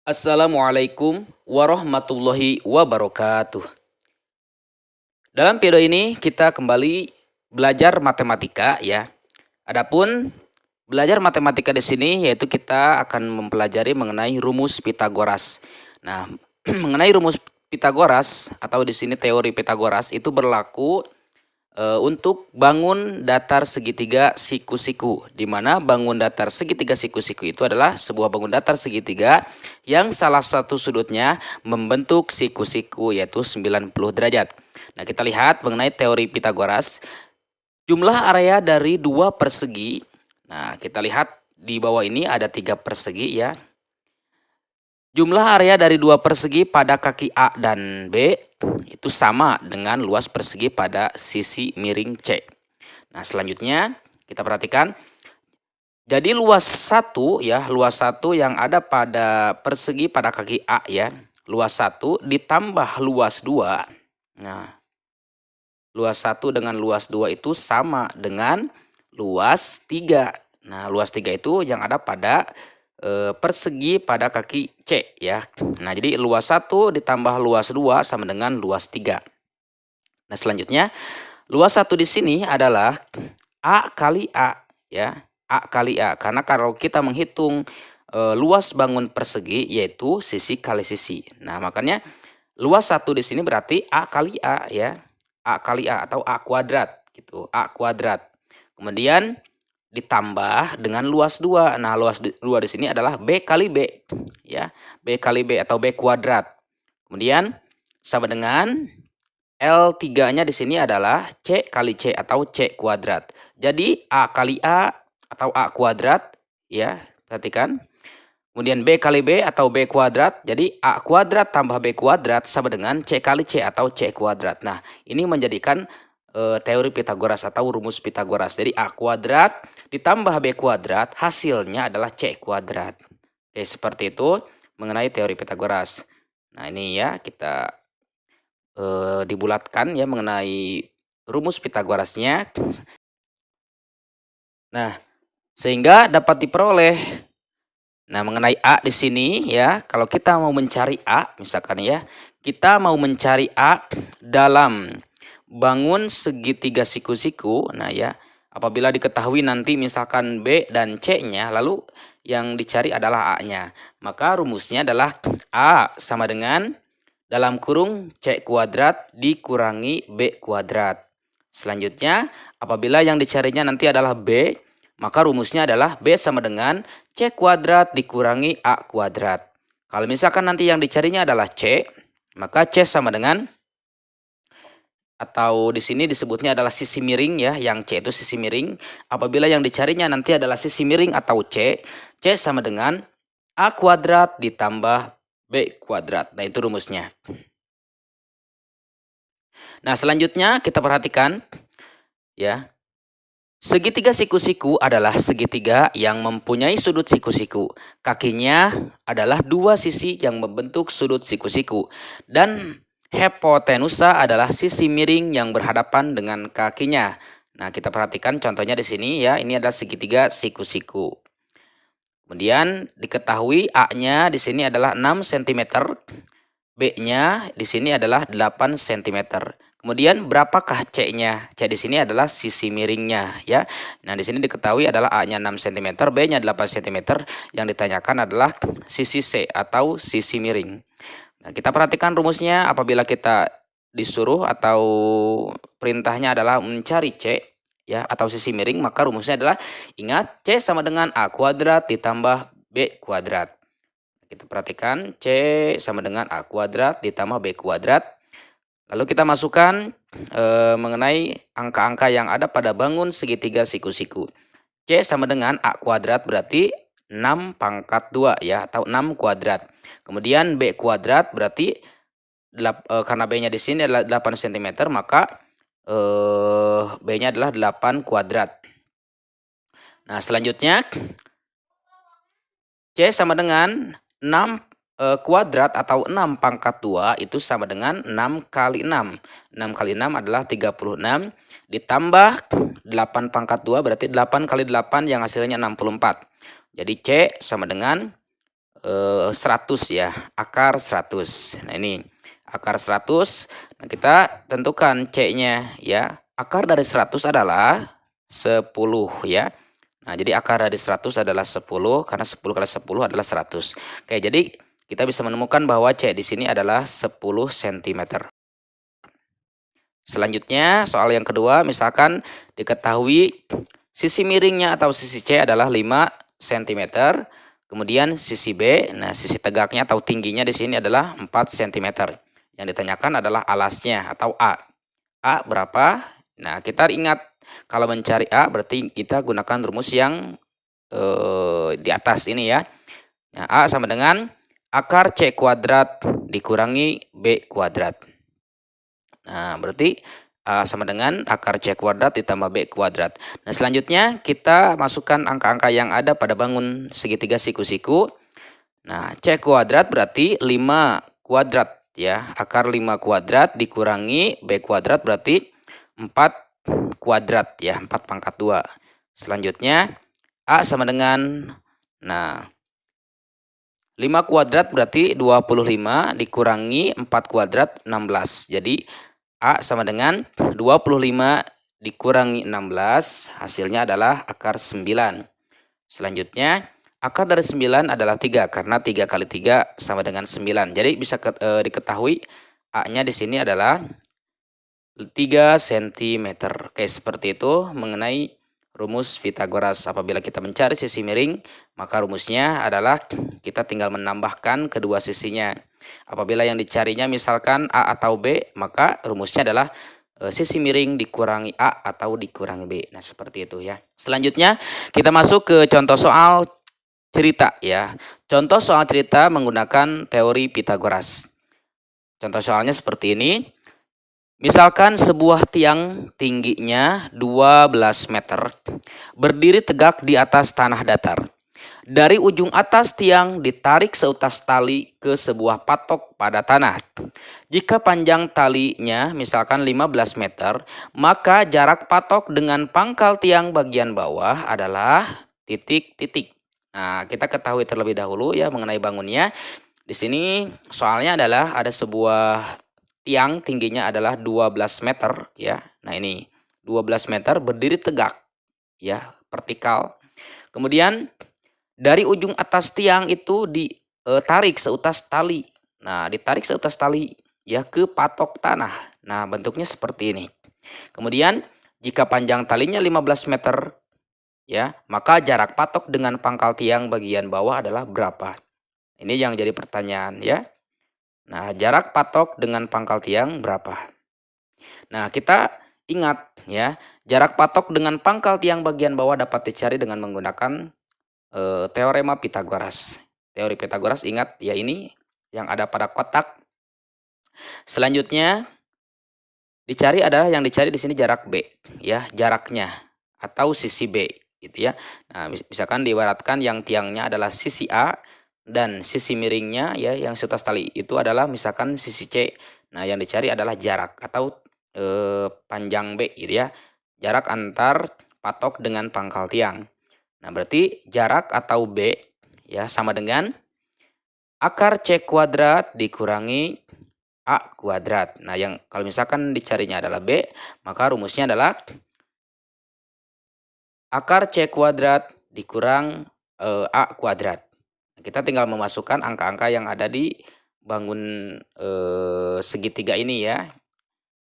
Assalamualaikum warahmatullahi wabarakatuh. Dalam video ini kita kembali belajar matematika ya. Adapun belajar matematika di sini yaitu kita akan mempelajari mengenai rumus Pitagoras. Nah, mengenai rumus Pitagoras atau di sini teori Pitagoras itu berlaku untuk bangun datar segitiga siku-siku, di mana bangun datar segitiga siku-siku itu adalah sebuah bangun datar segitiga yang salah satu sudutnya membentuk siku-siku yaitu 90 derajat. Nah, kita lihat mengenai teori Pitagoras. Jumlah area dari dua persegi. Nah, kita lihat di bawah ini ada 3 persegi ya. Jumlah area dari dua persegi pada kaki A dan B itu sama dengan luas persegi pada sisi miring C. Nah, selanjutnya kita perhatikan. Jadi luas 1 ya, luas 1 yang ada pada persegi pada kaki A ya. Luas 1 ditambah luas 2. Nah, luas 1 dengan luas 2 itu sama dengan luas 3. Nah, luas 3 itu yang ada pada persegi pada kaki C ya. Nah, jadi luas 1 ditambah luas 2 sama dengan luas 3. Nah, selanjutnya luas 1 di sini adalah A kali A ya. A kali A, karena kalau kita menghitung luas bangun persegi yaitu sisi kali sisi. Nah, makanya luas 1 di sini berarti A kali A ya. A kali A atau A kuadrat gitu, A kuadrat. Kemudian ditambah dengan luas 2. Nah, luas 2 di sini adalah B kali B ya. B kali B atau B kuadrat. Kemudian sama dengan L3-nya di sini adalah C kali C atau C kuadrat. Jadi A kali A atau A kuadrat ya, perhatikan. Kemudian B kali B atau B kuadrat. Jadi A kuadrat tambah B kuadrat sama dengan C kali C atau C kuadrat. Nah, ini menjadikan teori Pitagoras atau rumus Pitagoras. Jadi A kuadrat ditambah B kuadrat hasilnya adalah C kuadrat. Oke, seperti itu mengenai teori Pitagoras. Nah, ini ya kita dibulatkan ya mengenai rumus Pitagorasnya. Nah, sehingga dapat diperoleh. Nah, mengenai A di sini ya, kalau kita mau mencari A, misalkan ya, kita mau mencari A dalam bangun segitiga siku-siku. Nah ya, apabila diketahui nanti misalkan B dan C-nya, lalu yang dicari adalah A-nya. Maka rumusnya adalah A sama dengan dalam kurung C kuadrat dikurangi B kuadrat. Selanjutnya, apabila yang dicarinya nanti adalah B, maka rumusnya adalah B sama dengan C kuadrat dikurangi A kuadrat. Kalau misalkan nanti yang dicarinya adalah C, maka C sama dengan, atau di sini disebutnya adalah sisi miring ya, yang C itu sisi miring. Apabila yang dicarinya nanti adalah sisi miring atau C, C sama dengan A kuadrat ditambah B kuadrat. Nah, itu rumusnya. Nah, selanjutnya kita perhatikan ya. Segitiga siku-siku adalah segitiga yang mempunyai sudut siku-siku. Kakinya adalah dua sisi yang membentuk sudut siku-siku. Dan hipotenusa adalah sisi miring yang berhadapan dengan kakinya. Nah, kita perhatikan contohnya di sini ya. Ini adalah segitiga siku-siku. Kemudian diketahui A-nya di sini adalah 6 cm. B-nya di sini adalah 8 cm. Kemudian berapakah C-nya? C di sini adalah sisi miringnya ya. Nah, di sini diketahui adalah A-nya 6 cm, B-nya 8 cm. Yang ditanyakan adalah sisi C atau sisi miring. Nah, kita perhatikan rumusnya apabila kita disuruh atau perintahnya adalah mencari C ya atau sisi miring, maka rumusnya adalah ingat C sama dengan A kuadrat ditambah B kuadrat. Kita perhatikan C sama dengan A kuadrat ditambah B kuadrat. Lalu kita masukkan mengenai angka-angka yang ada pada bangun segitiga siku-siku. C sama dengan A kuadrat berarti 6 pangkat 2 ya, atau 6 kuadrat. Kemudian B kuadrat berarti karena B-nya di sini adalah 8 cm, maka B-nya adalah 8 kuadrat. Nah, selanjutnya C sama dengan 6 kuadrat atau 6 pangkat 2 itu sama dengan 6 kali 6. 6 kali 6 adalah 36 ditambah 8 pangkat 2 berarti 8 kali 8 yang hasilnya 64. Jadi C sama dengan 100 ya, akar 100. Nah ini akar 100. Nah kita tentukan C-nya ya. Akar dari 100 adalah 10 ya. Nah jadi akar dari 100 adalah 10 karena 10 kali 10 adalah 100. Oke, jadi kita bisa menemukan bahwa C di sini adalah 10 cm. Selanjutnya soal yang kedua, misalkan diketahui sisi miringnya atau sisi C adalah 5 cm. Kemudian sisi B, nah sisi tegaknya atau tingginya di sini adalah 4 cm. Yang ditanyakan adalah alasnya atau A. A berapa? Nah kita ingat kalau mencari A berarti kita gunakan rumus yang di atas ini ya. Nah, A sama dengan akar C kuadrat dikurangi B kuadrat. Nah, berarti A sama dengan akar C kuadrat ditambah B kuadrat. Nah, selanjutnya kita masukkan angka-angka yang ada pada bangun segitiga siku-siku. Nah, C kuadrat berarti 5 kuadrat ya. Akar 5 kuadrat dikurangi B kuadrat berarti 4 kuadrat ya. 4 pangkat 2. Selanjutnya A sama dengan, nah 5 kuadrat berarti 25 dikurangi 4 kuadrat 16. Jadi A sama dengan 25 dikurangi 16, hasilnya adalah akar 9. Selanjutnya, akar dari 9 adalah 3, karena 3 kali 3 sama dengan 9. Jadi bisa diketahui A-nya di sini adalah 3 cm. Oke, seperti itu mengenai rumus Pitagoras. Apabila kita mencari sisi miring, maka rumusnya adalah kita tinggal menambahkan kedua sisinya. Apabila yang dicarinya misalkan A atau B, maka rumusnya adalah sisi miring dikurangi A atau dikurangi B. Nah, seperti itu ya. Selanjutnya kita masuk ke contoh soal cerita ya. Contoh soal cerita menggunakan teori Pitagoras. Contoh soalnya seperti ini. Misalkan sebuah tiang tingginya 12 meter berdiri tegak di atas tanah datar. Dari ujung atas tiang ditarik seutas tali ke sebuah patok pada tanah. Jika panjang talinya misalkan 15 meter, maka jarak patok dengan pangkal tiang bagian bawah adalah titik-titik. Nah, kita ketahui terlebih dahulu ya mengenai bangunnya. Di sini soalnya adalah ada sebuah tiang tingginya adalah 12 meter ya. Nah, ini 12 meter berdiri tegak ya, vertikal. Kemudian dari ujung atas tiang itu ditarik seutas tali. Nah, ditarik seutas tali ya ke patok tanah. Nah, bentuknya seperti ini. Kemudian jika panjang talinya 15 meter ya, maka jarak patok dengan pangkal tiang bagian bawah adalah berapa? Ini yang jadi pertanyaan ya. Nah, jarak patok dengan pangkal tiang berapa? Nah, kita ingat ya, jarak patok dengan pangkal tiang bagian bawah dapat dicari dengan menggunakan teorema Pitagoras. Teori Pitagoras ingat ya, ini yang ada pada kotak. Selanjutnya dicari adalah yang dicari di sini jarak B ya, jaraknya atau sisi B gitu ya. Nah, misalkan diibaratkan yang tiangnya adalah sisi A dan sisi miringnya ya yang seutas tali itu adalah misalkan sisi C. Nah, yang dicari adalah jarak atau panjang B gitu ya. Jarak antar patok dengan pangkal tiang. Nah, berarti jarak atau B ya sama dengan akar C kuadrat dikurangi A kuadrat. Nah, yang kalau misalkan dicarinya adalah B, maka rumusnya adalah akar C kuadrat dikurang A kuadrat. Kita tinggal memasukkan angka-angka yang ada di bangun segitiga ini ya.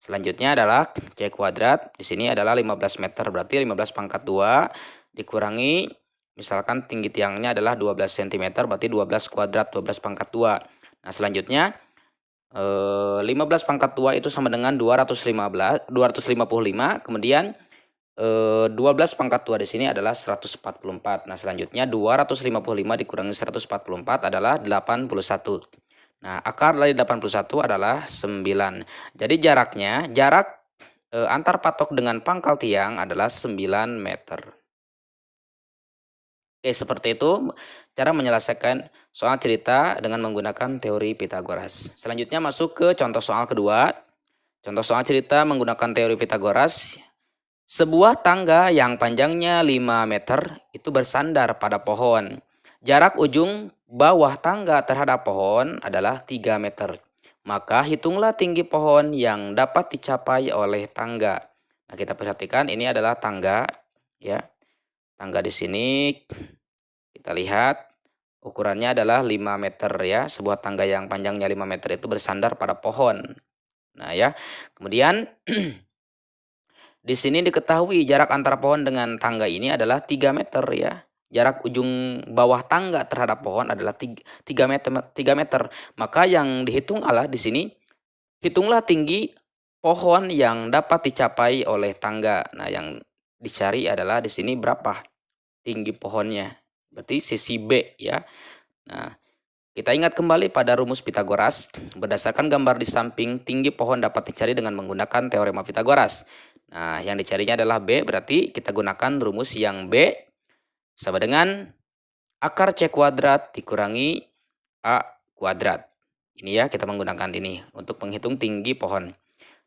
Selanjutnya adalah C kuadrat. Di sini adalah 15 meter, berarti 15 pangkat 2 dikurangi, misalkan tinggi tiangnya adalah 12 cm, berarti 12 kuadrat, 12 pangkat 2. Nah, selanjutnya 15 pangkat 2 itu sama dengan 255, kemudian 12 pangkat 2 di sini adalah 144. Nah, selanjutnya 255 dikurangi 144 adalah 81. Nah, akar dari 81 adalah 9. Jadi jarak antar patok dengan pangkal tiang adalah 9 meter. Oke, seperti itu cara menyelesaikan soal cerita dengan menggunakan teori Pitagoras. Selanjutnya masuk ke contoh soal kedua. Contoh soal cerita menggunakan teori Pitagoras. Sebuah tangga yang panjangnya 5 meter itu bersandar pada pohon. Jarak ujung bawah tangga terhadap pohon adalah 3 meter. Maka hitunglah tinggi pohon yang dapat dicapai oleh tangga. Nah, kita perhatikan ini adalah tangga ya. Tangga di sini kita lihat ukurannya adalah 5 meter ya. Sebuah tangga yang panjangnya 5 meter itu bersandar pada pohon. Nah, ya. Kemudian di sini diketahui jarak antara pohon dengan tangga ini adalah 3 meter ya. Jarak ujung bawah tangga terhadap pohon adalah 3 meter, 3 meter. Maka yang dihitung adalah di sini, hitunglah tinggi pohon yang dapat dicapai oleh tangga. Nah, yang dicari adalah di sini berapa tinggi pohonnya. Berarti sisi B ya. Nah, kita ingat kembali pada rumus Pitagoras. Berdasarkan gambar di samping, tinggi pohon dapat dicari dengan menggunakan teorema Pitagoras. Nah, yang dicarinya adalah B, berarti kita gunakan rumus yang B sama dengan akar C kuadrat dikurangi A kuadrat. Ini ya, kita menggunakan ini untuk menghitung tinggi pohon.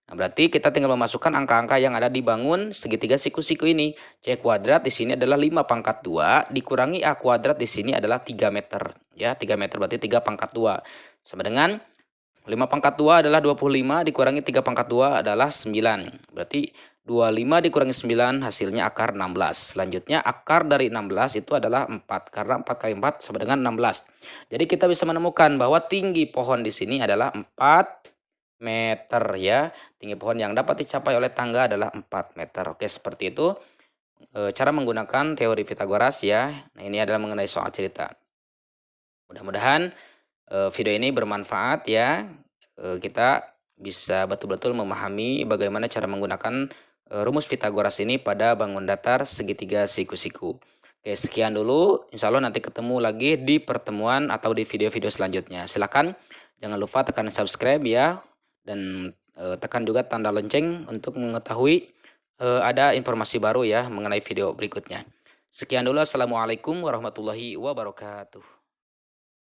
Nah, berarti kita tinggal memasukkan angka-angka yang ada di bangun segitiga siku-siku ini. C kuadrat di sini adalah 5 pangkat 2 dikurangi A kuadrat di sini adalah 3 meter. Ya, 3 meter berarti 3 pangkat 2. Sama dengan 5 pangkat 2 adalah 25 dikurangi 3 pangkat 2 adalah 9. Berarti 25 dikurangi 9 hasilnya akar 16. Selanjutnya akar dari 16 itu adalah 4. Karena 4 kali 4 sama dengan 16. Jadi kita bisa menemukan bahwa tinggi pohon di sini adalah 4 meter ya. Tinggi pohon yang dapat dicapai oleh tangga adalah 4 meter. Oke, seperti itu cara menggunakan teori Pitagoras ya. Nah, ini adalah mengenai soal cerita. Mudah-mudahan video ini bermanfaat ya. Kita bisa betul-betul memahami bagaimana cara menggunakan rumus Pitagoras ini pada bangun datar segitiga siku-siku. Oke, sekian dulu. Insya Allah nanti ketemu lagi di pertemuan atau di video-video selanjutnya. Silakan jangan lupa tekan subscribe ya. Dan tekan juga tanda lonceng untuk mengetahui ada informasi baru ya mengenai video berikutnya. Sekian dulu. Assalamualaikum warahmatullahi wabarakatuh.